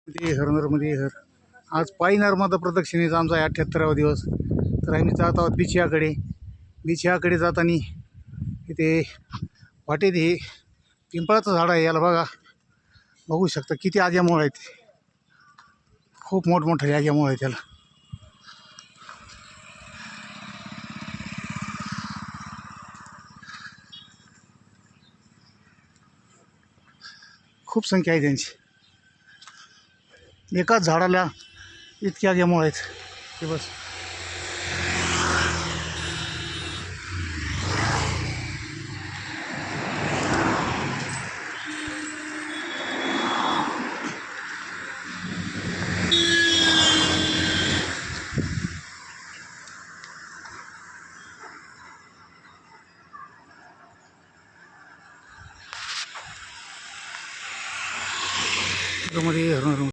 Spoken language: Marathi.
मध्ये हर नर्मदे हर. आज पायी नर्मदा प्रदक्षिणेचा आमचा 78वा दिवस. तर आम्ही जात आहोत बिछियाकडे जाताना इथे वाटेत हे पिंपळाचं झाड आहे. याला बघू शकता किती आग्यामुळे आहेत. खूप मोठमोठे आग्यामुळे आहे त्याला. खूप संख्या आहे त्यांची. एकाच झाडाला इतक्या आग्यामुळे आहेत की बस. मध्ये हर